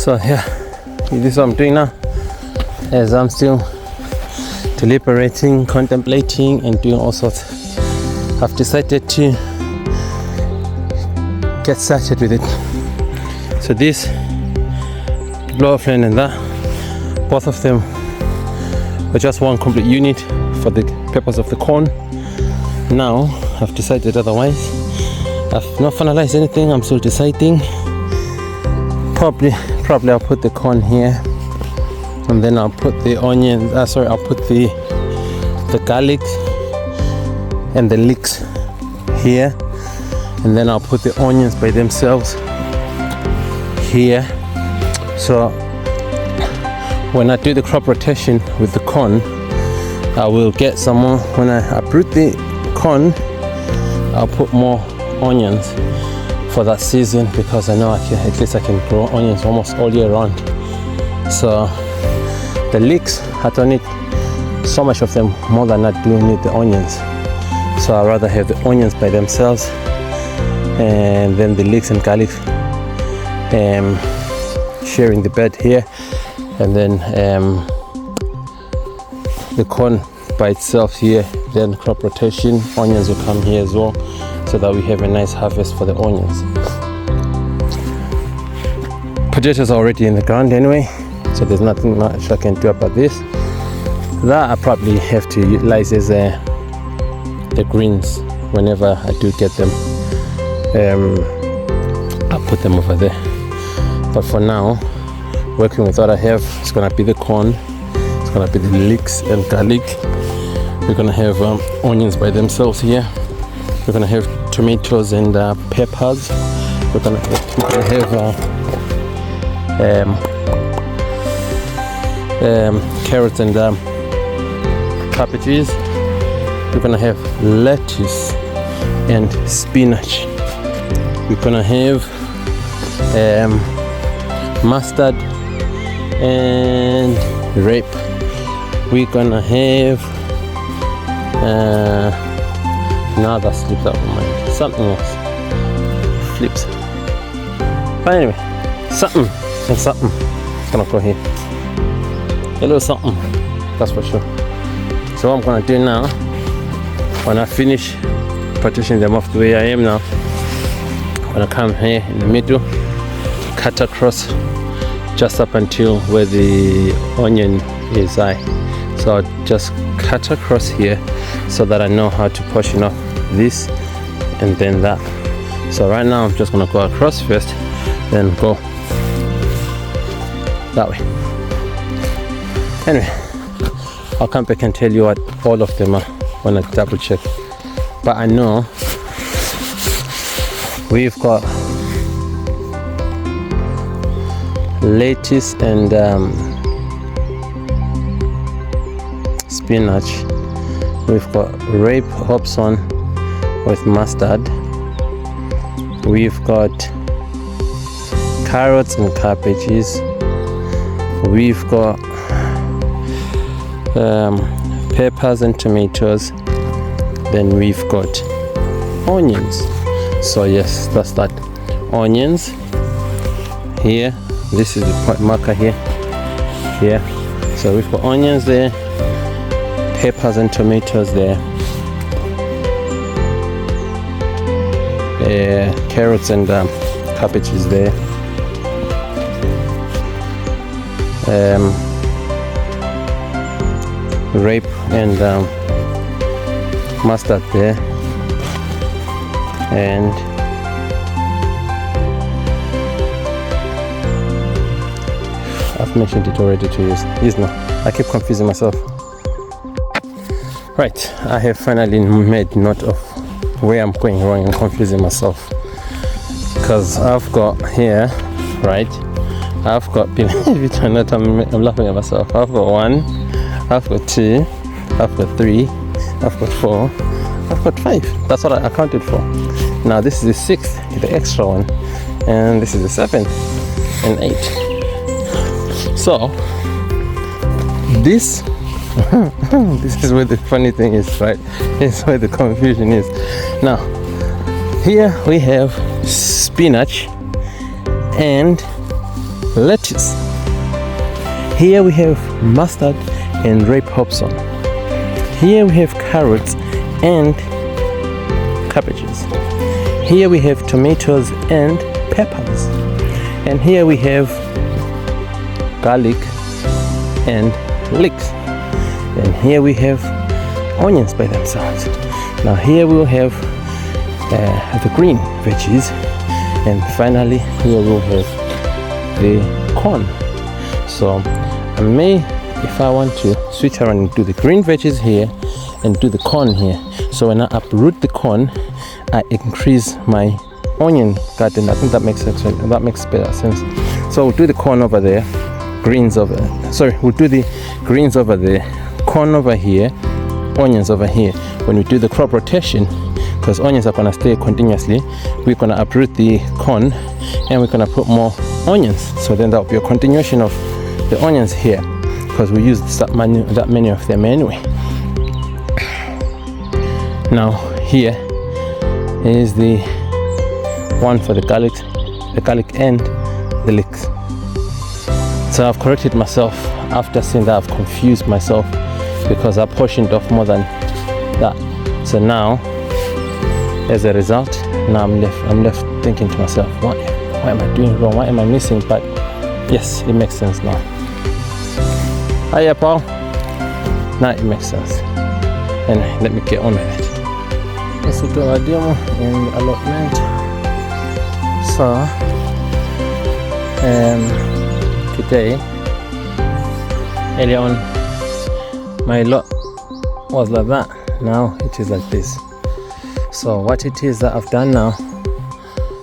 So yeah, this is what I'm doing now, as I'm still deliberating, contemplating and doing all sorts. I've decided to get started with it. So this Allotment and that, both of them were just one complete unit for the purpose of the corn. Now I've decided otherwise. I've not finalized anything, I'm still deciding. Probably I'll put the corn here, and then I'll put the onion, I'll put the garlic and the leeks here, and then I'll put the onions by themselves here. So when I do the crop rotation with the corn, I will get some more. When I uproot the corn, I'll put more onions for that season, because I know at least I can grow onions almost all year round. So the leeks, I don't need so much of them more than I do need the onions. So I'd rather have the onions by themselves, and then the leeks and garlic sharing the bed here, and then the corn by itself here. Then crop rotation, onions will come here as well, so that we have a nice harvest for the onions. Potatoes are already in the ground anyway, so there's nothing much I can do about this. That I probably have to utilize as the greens whenever I do get them. I'll put them over there. But for now, working with what I have, it's gonna be the corn, it's gonna be the leeks and garlic. We're gonna have onions by themselves here. We're gonna have tomatoes and peppers. We're gonna have carrots and cabbages. We're gonna have lettuce and spinach. We're gonna have mustard and rape. We're gonna have now that slips out of my mind. Something else flips. But anyway, something and something. It's gonna go here. A little something, that's for sure. So what I'm gonna do now, when I finish partitioning them off the way I am now, I'm gonna come here in the middle, cut across just up until where the onion is high. So I'll just cut across here so that I know how to portion off this and then that. So right now I'm just gonna go across first, then go that way. Anyway, I'll come back and tell you what all of them are when I double check. But I know we've got lettuce and spinach. We've got rape hobson with mustard. We've got carrots and cabbages. We've got peppers and tomatoes. Then we've got onions. So yes, that's that. Onions here. This is the point marker here. So we've got onions there, peppers and tomatoes there, carrots and cabbages there, rape and mustard there, and I've mentioned it already to use. I keep confusing myself. Right, I have finally made note of where I'm going wrong and confusing myself. Because I've got here, right? I've got, believe it or not, I'm laughing at myself. I've got 1, I've got 2, I've got 3, I've got 4, I've got 5. That's what I accounted for. Now this is the 6th, the extra one, and this is the 7th and 8. So this this is where the funny thing is, right? This is where the confusion is. Now here we have spinach and lettuce. Here we have mustard and rape hopson. Here we have carrots and cabbages. Here we have tomatoes and peppers. And here we have garlic and leeks. And here we have onions by themselves. Now here we'll have the green veggies, and finally here we'll have the corn. So I may, if I want to, switch around and do the green veggies here and do the corn here. So when I uproot the corn, I increase my onion garden. I think that makes sense. That makes better sense. So we'll do the corn over there, we'll do the greens over there, corn over here, onions over here. When we do the crop rotation, because onions are going to stay continuously, we're going to uproot the corn and we're going to put more onions. So then that will be a continuation of the onions here, because we use that many of them anyway. Now here is the one for the garlic and the leeks. So I've corrected myself after seeing that. I've confused myself because I portioned off more than that. So now, as a result, now I'm left thinking to myself, what am I doing wrong? What am I missing? But yes, it makes sense now. Hiya, Paul. Now it makes sense. And let me get on with it. Let's do a demo in allotment. So today, earlier on, my lot was like that. Now it is like this. So what it is that I've done now,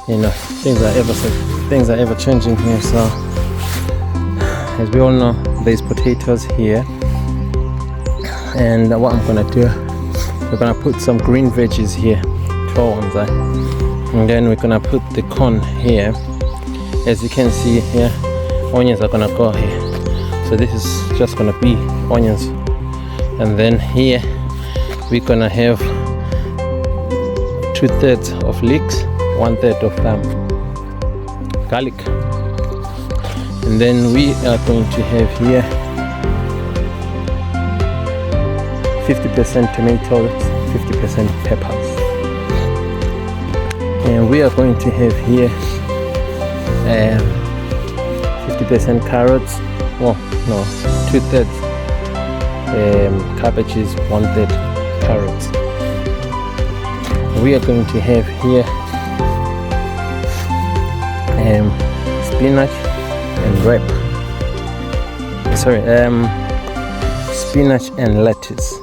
things are ever changing here. So as we all know, there's potatoes here, and what I'm gonna do, we're gonna put some green veggies here, and then we're gonna put the corn here. As you can see here, onions are gonna go here. So this is just gonna be onions, and then here we're gonna have 2/3 of leeks, 1/3 of garlic, and then we are going to have here 50% tomatoes, 50% peppers, and we are going to have here 50% carrots. Oh no, 2/3 cabbages, 1/3 carrots. We are going to have here spinach and spinach and lettuce,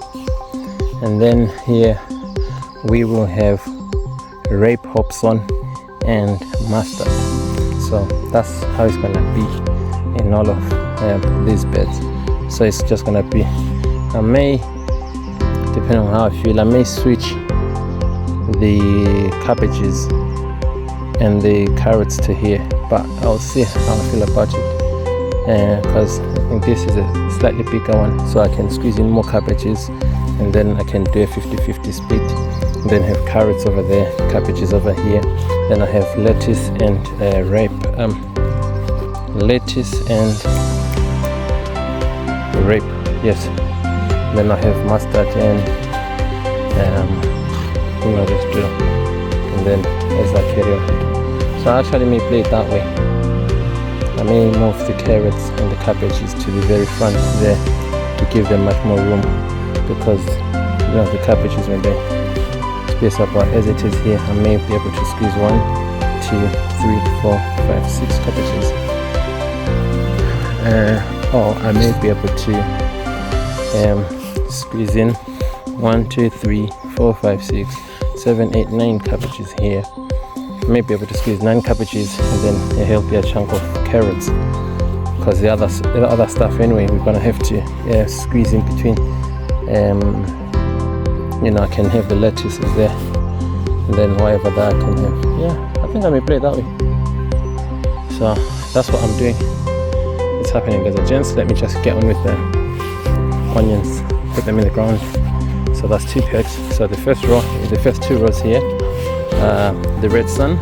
and then here we will have rape hopson and mustard. So that's how it's gonna be in all of these beds. So it's just gonna be, I may, depending on how I feel, I may switch the cabbages and the carrots to here, but I'll see how I feel about it, because I think this is a slightly bigger one, so I can squeeze in more cabbages, and then I can do a 50-50 split, and then have carrots over there, cabbages over here, then I have lettuce and rape, yes, then I have mustard and just drill, and then as I carry on. So I actually may play it that way. I may move the carrots and the cabbages to the very front there to give them much more room, because the cabbages, when they space up, as it is here, I may be able to squeeze 1, 2, 3, 4, 5, 6 cabbages, or I may be able to squeeze in 1, 2, 3, 4, 5, 6, 7, 8, 9 cabbages here. I may be able to squeeze 9 cabbages, and then a healthier chunk of carrots, because the other stuff anyway we're gonna have to squeeze in between. I can have the lettuces there, and then whatever that I can have. I think I may play it that way. So that's what I'm doing. It's happening, guys. Gents, let me just get on with the onions, put them in the ground. So that's 2 pegs. So the first 2 rows here, the red sun,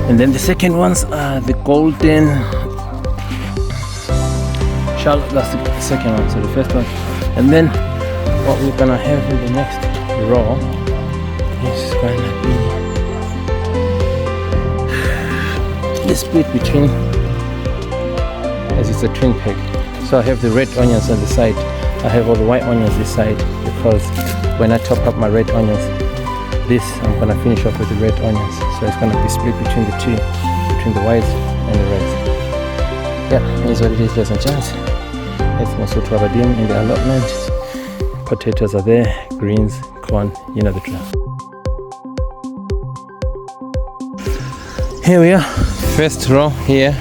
and then the second ones are the golden shallot, that's the second one, so the first one. And then what we're gonna have in the next row is gonna be the split between, as it's a twin peg. So I have the red onions on the side, I have all the white onions this side, because when I top up my red onions, this I'm gonna finish off with the red onions, so it's gonna be split between the two, between the whites and the reds. Yeah, here's what it is, ladies and gents. It's also to Aberdeen in the allotment. Potatoes are there, greens, corn, you know the drill. Here we are, first row here.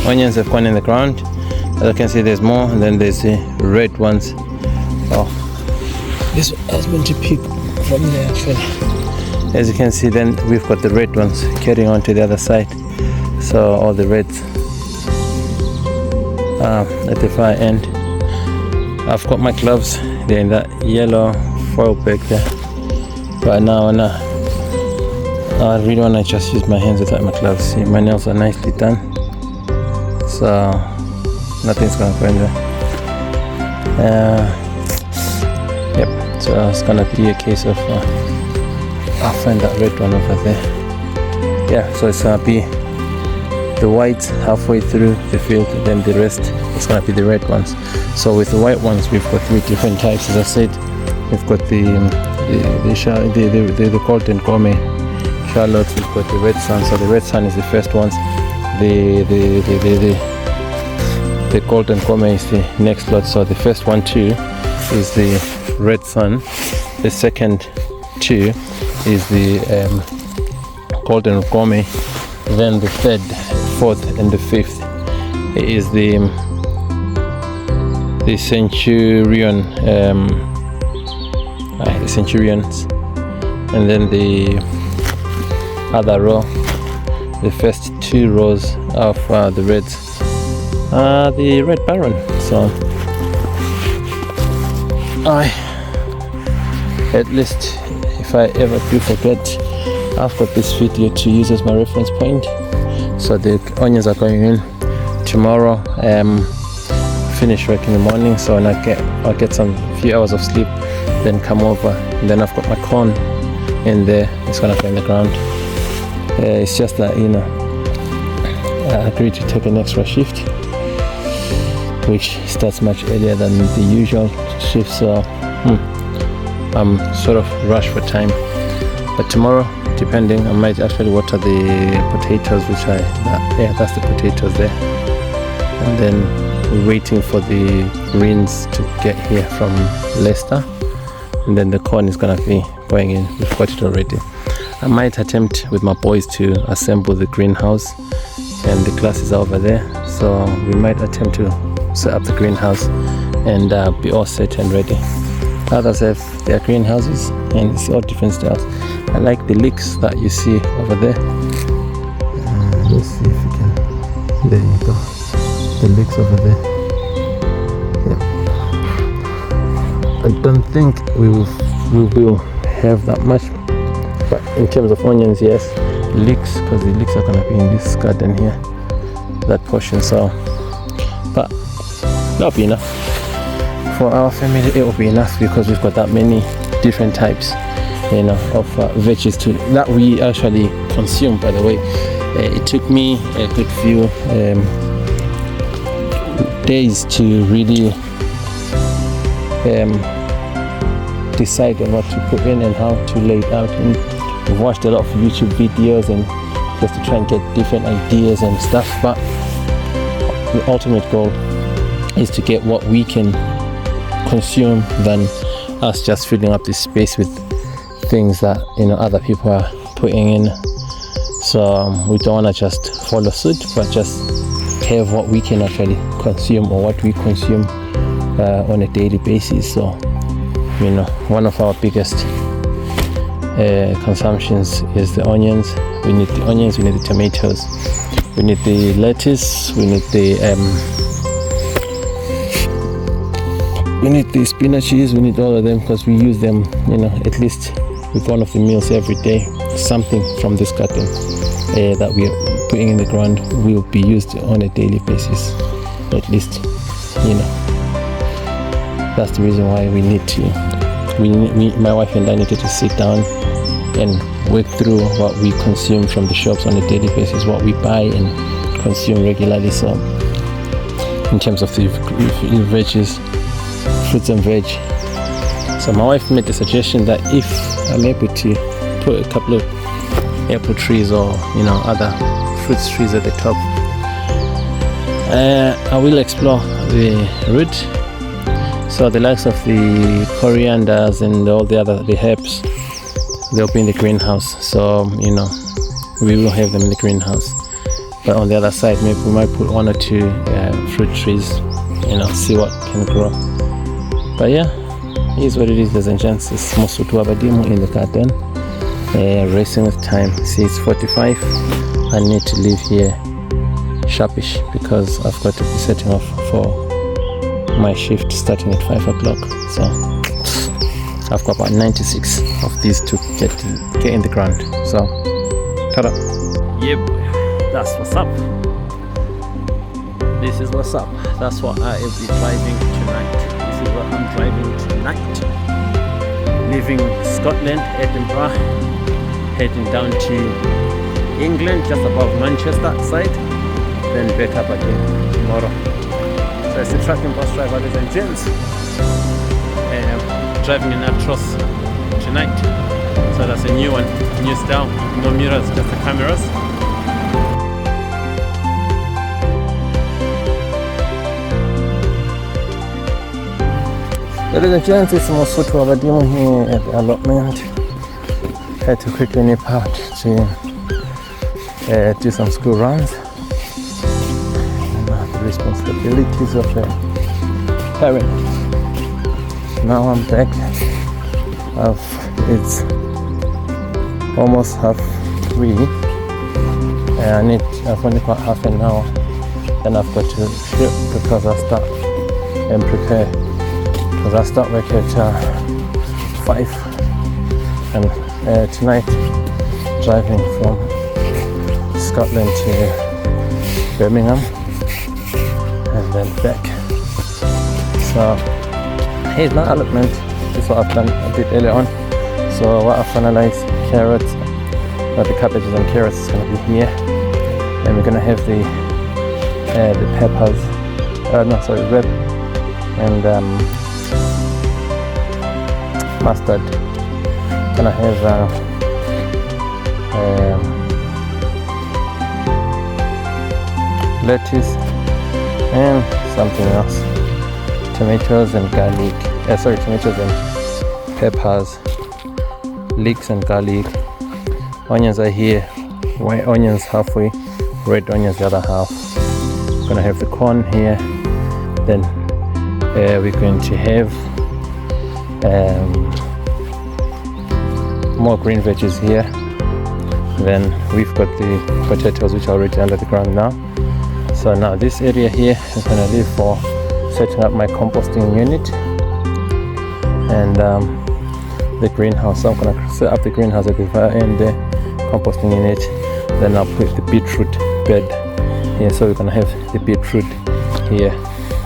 Onions have gone in the ground. As you can see, there's more, and then there's the red ones. Oh, this one has been to pick from there actually. As you can see, then we've got the red ones carrying on to the other side. So all the reds at the far end. I've got my gloves, they're in that yellow foil bag there. But now I really want to just use my hands without my gloves. See, my nails are nicely done, so nothing's gonna go in there. Yep, so it's gonna be a case of I'll find that red one over there. Yeah, so it's gonna be the whites halfway through the field, and then the rest is gonna be the red ones. So with the white ones, we've got 3 different types. As I said, we've got the golden gourmet shallots. We've got the red sun. So the red sun is the first ones. The golden gourmet is the next lot. So the first one too is the red sun. The second two is the golden gourmet. Then the third, fourth, and the fifth is the centurion, the centurions. And then the other row, the first 2 rows of the reds, the red baron. So at least if I ever do forget, I've got this video to use as my reference point. So the onions are going in tomorrow. Finish work in the morning, so when I'll get some few hours of sleep, then come over, and then I've got my corn in there. It's gonna go in the ground. It's just that, you know, I agreed to take an extra shift, which starts much earlier than the usual shift, so I'm sort of rushed for time. But tomorrow, depending, I might actually water the potatoes, which that's the potatoes there. And then we're waiting for the greens to get here from Leicester, and then the corn is gonna be going in. We've got it already. I might attempt with my boys to assemble the greenhouse, and the classes are over there, so we might attempt to set up the greenhouse and be all set and ready. Others have their greenhouses, and it's all different styles. I like the leeks that you see over there. Let's see if we can. There you go. The leeks over there. Yeah. I don't think we will have that much, but in terms of onions, yes, leeks, because the leeks are gonna be in this garden here, that portion. So, but that'll be enough for our family. It will be enough because we've got that many different types, you know, of veggies that we actually consume. By the way, it took me a good few days to really decide on what to put in and how to lay it out. And we've watched a lot of YouTube videos and just to try and get different ideas and stuff, but the ultimate goal is to get what we can consume than us just filling up this space with things that, you know, other people are putting in. So we don't want to just follow suit, but just have what we can actually consume, or what we consume on a daily basis. So, you know, one of our biggest consumptions is the onions. We need the onions, we need the tomatoes, we need the lettuce, we need the spinaches, we need all of them, because we use them, you know, at least with one of the meals every day. Something from this garden that we are putting in the ground will be used on a daily basis, at least. you know, that's the reason why we need to, my wife and I needed to sit down and work through what we consume from the shops on a daily basis, what we buy and consume regularly. So in terms of the veggies, fruits and veg, so my wife made the suggestion that if I'm able to put a couple of apple trees or, you know, other fruits trees at the top, I will explore the root. So the likes of the corianders and all the herbs, they'll be in the greenhouse. So, you know, we will have them in the greenhouse. But on the other side, maybe we might put 1 or 2 fruit trees, you know, see what can grow. But yeah, here's what it is, ladies and gents. It's Mosutu Abadimu in the garden, racing with time. See, it's 45. I need to leave here sharpish because I've got to be setting off for my shift starting at 5 o'clock. So I've got about 96 of these to get in the ground. So ta-da. Yeah, boy. That's what's up. This is what's up. That's what I will be driving tonight. This is what I'm driving tonight. Leaving Scotland, Edinburgh, heading down to England, just above Manchester side, then back up again tomorrow. So it's a truck and bus driver, ladies and gents. Driving an Actros tonight. So that's a new one, new style, no mirrors, just the cameras. Ladies and gents, it's Mosutu Abadimu here at the Allotment. Had to quickly nip out to do some school runs. The responsibilities of a parent. Now I'm back. It's almost 3:30. I've only got half an hour. Then I've got to ship because I start and prepare. Because I start work at 5. And tonight, driving from Scotland to Birmingham and then back. So here's my allotment. This is what I've done a bit earlier on. So what I've finalized, carrots, the cabbages and carrots is going to be here, and we're going to have the peppers, red and mustard. Gonna have lettuce and something else, tomatoes and garlic, tomatoes and peppers, leeks and garlic. Onions are here, white onions halfway, red onions the other half. Gonna have the corn here, then we're going to have more green veggies here. Then we've got the potatoes which are already under the ground now. So now this area here is going to leave for setting up my composting unit and the greenhouse. So I'm going to set up the greenhouse at the far end there, composting unit. Then I'll put the beetroot bed here. So we're going to have the beetroot here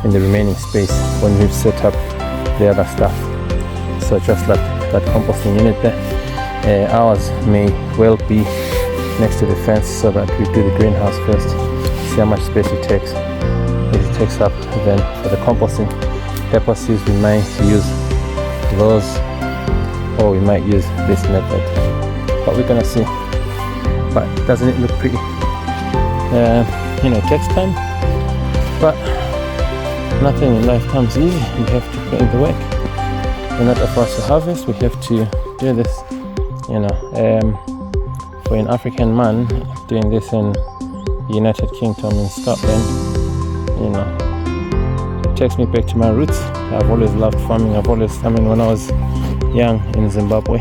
in the remaining space when we've set up the other stuff. So just like that composting unit there. Ours may well be next to the fence so that we do the greenhouse first, see how much space it takes. If it takes up, then for the composting purposes we might use those or we might use this method, but we're gonna see. But doesn't it look pretty? It takes time, but nothing in life comes easy. You have to put in the work. In order for us to harvest, we have to do this. For an African man doing this in United Kingdom, in Scotland, it takes me back to my roots. I've always loved farming. When I was young in Zimbabwe,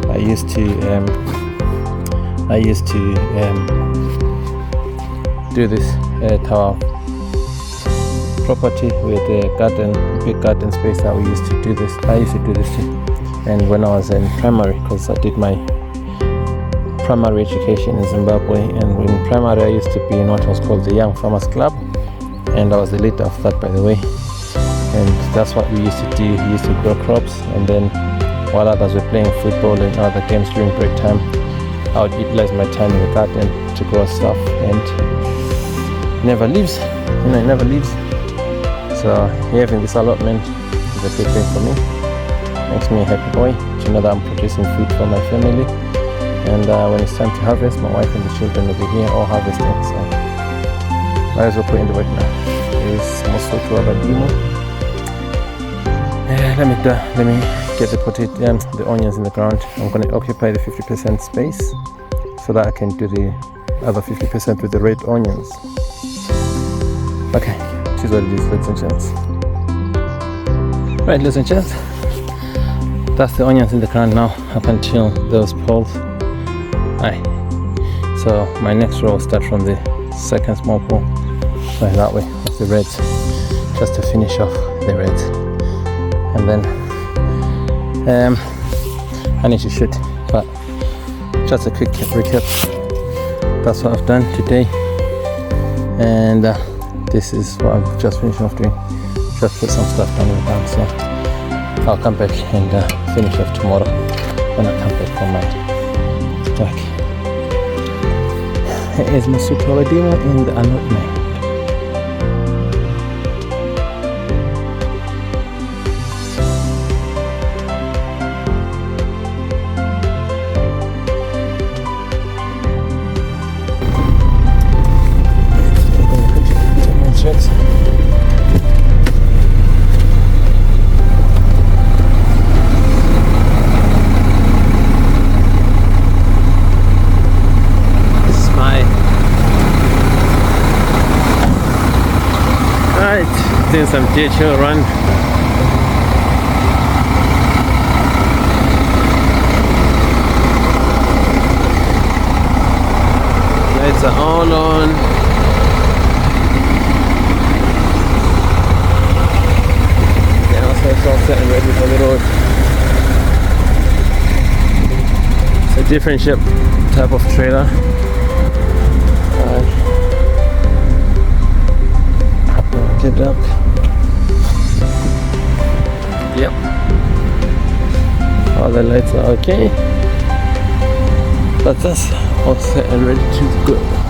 I used to do this at our property with a big garden space that we used to do this. I used to do this too. And when I was in primary, because I did my primary education in Zimbabwe, and in primary I used to be in what was called the Young Farmers Club, and I was the leader of that, by the way. And that's what we used to do. We used to grow crops, and then while others were playing football and other games during break time, I would utilize my time in the garden to grow stuff, and it never leaves, it never leaves. So having this allotment is a good thing for me. Makes me a happy boy to know that I'm producing food for my family, and when it's time to harvest, my wife and the children will be here all harvesting, so might as well put in the work now. It's Mosoto Abadimo. Let me get the onions in the ground. I'm going to occupy the 50% space so that I can do the other 50% with the red onions. Okay, this is what it is, ladies and gents. Right, ladies and gents, that's the onions in the ground now up until those poles. Aye. So my next row will start from the second small pole, like that way, with the reds, just to finish off the reds. And then I need to shoot, but just a quick recap. That's what I've done today, and this is what I'm just finishing off doing. Just put some stuff down in the ground, so I'll come back and finish off tomorrow when I come back from my stack. Here is Mosoto Abadimo in the allotment. Doing some DHL run. Lights are all on. Yeah, also it's all set and ready for the road. It's a different shape type of trailer. Get up. Yep. All the lights are okay. But that's all set and ready to go.